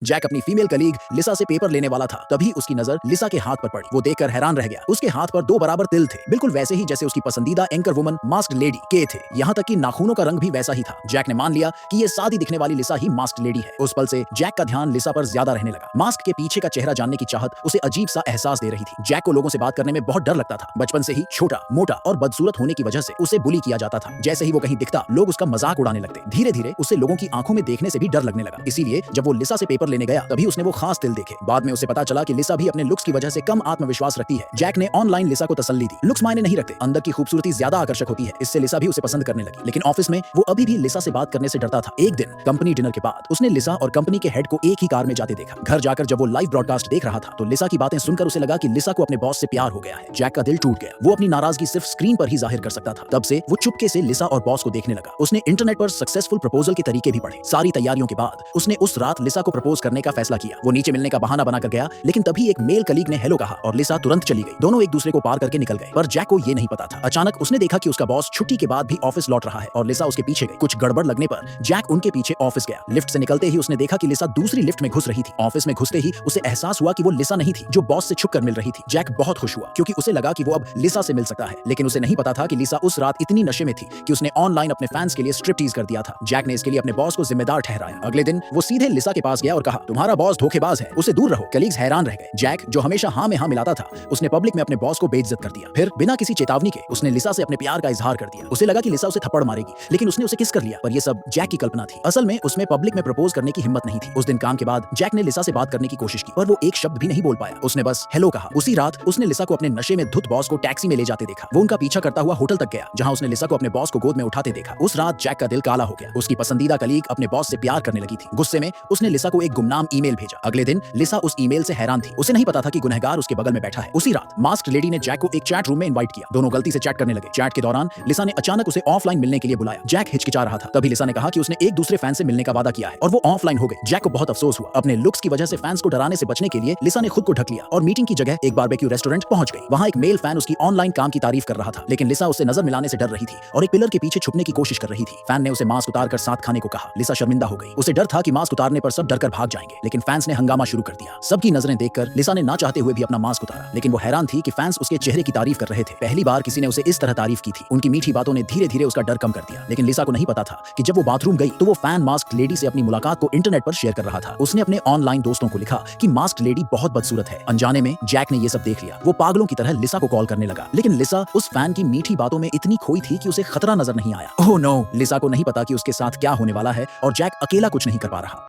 Jack अपनी female colleague लिसा से paper लेने वाला था, तभी उसकी नजर लिसा के हाथ पर पड़ी। वो देखकर हैरान रह गया। उसके हाथ पर 2 बराबर तिल थे, बिल्कुल वैसे ही जैसे उसकी पसंदीदा एंकर वुमन मास्क्ड लेडी के थे। यहाँ तक कि नाखूनों का रंग भी वैसा ही था। जैक ने मान लिया कि ये सादी दिखने वाली लिसा ही मास्क्ड लेडी है। उस पल से जैक का ध्यान लिसा पर ज्यादा रहने लगा। मास्क के पीछे का चेहरा जानने की चाहत उसे अजीब सा एहसास दे रही थी। जैक को लोगों से बात करने में बहुत डर लगता था। बचपन से ही छोटा, मोटा और बदसूरत होने की वजह से उसे बुली किया जाता था। जैसे ही वो कहीं दिखता, लोग उसका मजाक उड़ाने लगते। धीरे धीरे उसे लोगों की आंखों में देखने से भी डर लगने लगा। इसीलिए जब वो लिसा से पेपर लेने गया, तभी उसने वो खास तिल देखे। बाद में उसे पता चला कि लिसा भी अपने लुक्स की वजह से कम आत्मविश्वास रखती है। जैक ने ऑनलाइन लिसा को तसल्ली दी। लुक्स मायने नहीं रखते, अंदर की खूबसूरती ज्यादा आकर्षक होती है। इससे लिसा भी उसे पसंद करने लगी। लेकिन ऑफिस में वो अभी भी लिसा से बात करने से डरता था। एक दिन कंपनी डिनर के बाद उसने लिसा और कंपनी के हेड को एक ही कार में जाते देखा। घर जाकर जब वो लाइव ब्रॉडकास्ट देख रहा था, तो लिसा की बातें सुनकर उसे लगा कि लिसा को अपने बॉस से प्यार हो गया है। जैक का दिल टूट गया। वो अपनी नाराजगी सिर्फ स्क्रीन पर ही जाहिर कर सकता था। तब से वो चुपके से लिसा और बॉस को देखने लगा। उसने इंटरनेट पर सक्सेसफुल प्रपोजल के तरीके भी पढ़े। सारी तैयारियों के बाद उसने उस रात लिसा को प्रपोज करने का फैसला किया। वो नीचे मिलने का बहाना बनाकर गया, लेकिन तभी एक मेल कलीग ने हेलो कहा और लिसा तुरंत चली गई। दोनों एक दूसरे को पार करके निकल गए, पर जैक को ये नहीं पता था। अचानक उसने देखा कि उसका बॉस छुट्टी के बाद भी ऑफिस लौट रहा है और लिसा उसके पीछे गई। कुछ गड़बड़ लगने पर जैक उनके पीछे ऑफिस गया। लिफ्ट से निकलते ही उसने देखा कि लिसा दूसरी लिफ्ट में घुस रही थी। ऑफिस में घुसते ही उसे एहसास हुआ कि वो लिसा नहीं थी जो बॉस से छुपकर मिल रही थी। जैक बहुत खुश हुआ क्योंकि उसे लगा कि वो अब लिसा से मिल सकता है। लेकिन उसे नहीं पता था कि लिसा उस रात इतनी नशे में थी कि उसने ऑनलाइन अपने फैंस के लिए स्ट्रिपटीज कर दिया था। जैक ने इसके लिए अपने बॉस को जिम्मेदार ठहराया। अगले दिन वो सीधे लिसा के पास गया और कहा, तुम्हारा बॉस धोखेबाज है, उससे दूर रहो। कलीग्स हैरान रह गए। जैक जो हमेशा हाँ में हाँ मिलाता था, उसने पब्लिक में अपने बॉस को बेइज्जत कर दिया। फिर बिना किसी चेतावनी के उसने लिसा से अपने प्यार का इजहार कर दिया। उसे लगा कि लिसा उसे थप्पड़ मारेगी, लेकिन उसने उसे किस कर लिया। पर यह सब जैक की कल्पना थी। असल में उसमें पब्लिक में प्रपोज करने की हिम्मत नहीं थी। उस दिन काम के बाद जैक ने लिसा से बात करने की कोशिश की, पर वो एक शब्द भी नहीं बोल पाया। उसने बस हेलो कहा। उसी रात उसने लिसा को अपने नशे में धुत बॉस को टैक्सी में ले जाते देखा। वो उनका पीछा करता हुआ होटल तक गया, जहां उसने लिसा को अपने बॉस को गोद में उठाते देखा। उस रात जैक का दिल काला हो गया। उसकी पसंदीदा कलीग अपने बॉस से प्यार करने लगी थी। गुस्से में उसने लिसा को एक गुमनाम ईमेल भेजा। अगले दिन लिसा उस ईमेल से हैरान थी। उसे नहीं पता था कि गुनहगार उसके बगल में बैठा है। उसी रात मास्क्ड लेडी ने जैक को एक चैट रूम में इनवाइट किया। दोनों गलती से चैट करने लगे। चैट के दौरान लिसा ने अचानक उसे ऑफलाइन मिलने के लिए बुलाया। जैक हिचकिचा रहा था। तभी लिसा ने कहा कि उसने एक दूसरे फैन से मिलने का वादा किया है और वो ऑफलाइन हो गई। जैक को बहुत अफसोस हुआ। अपने लुक्स की वजह से फैंस को डराने से बचने के लिए लिसा ने खुद को ढक लिया और मीटिंग की जगह एक बारबेक्यू रेस्टोरेंट पहुंच गई। वहां एक मेल फैन उसकी ऑनलाइन काम की तारीफ कर रहा था, लेकिन लिसा उससे नजर मिलाने से डर रही थी और एक पिलर के पीछे छुपने की कोशिश कर रही थी। फैन ने उसे मास्क उतारकर साथ खाने को कहा। लिसा शर्मिंदा हो गई। उसे डर था कि मास्क उतारने पर सब डरकर भाग जाएंगे, लेकिन फैंस ने हंगामा शुरू कर दिया। सबकी नजरें देखकर लिसा ने ना चाहते हुए भी अपना मास्क उतारा, लेकिन वो हैरान थी कि फैंस उसके चेहरे की तारीफ कर रहे थे। पहली बार किसी ने उसे इस तरह तारीफ की थी। उनकी मीठी बातों ने धीरे धीरे उसका डर कम कर दिया। लेकिन लिसा को नहीं पता था कि जब वो बाथरूम गई तो वो फैन मास्क लेडी से अपनी मुलाकात को इंटरनेट पर शेयर कर रहा था। उसने अपने ऑनलाइन दोस्तों को लिखा कि मास्क लेडी बहुत बदसूरत है। अनजाने में जैक ने ये सब देख लिया। वो पागलों की तरह लिसा को कॉल करने लगा, लेकिन लिसा उस फैन की मीठी बातों में इतनी खोई थी कि उसे खतरा नजर नहीं आया। ओह नो, लिसा को नहीं पता कि उसके साथ क्या होने वाला है और जैक अकेला कुछ नहीं कर पा रहा।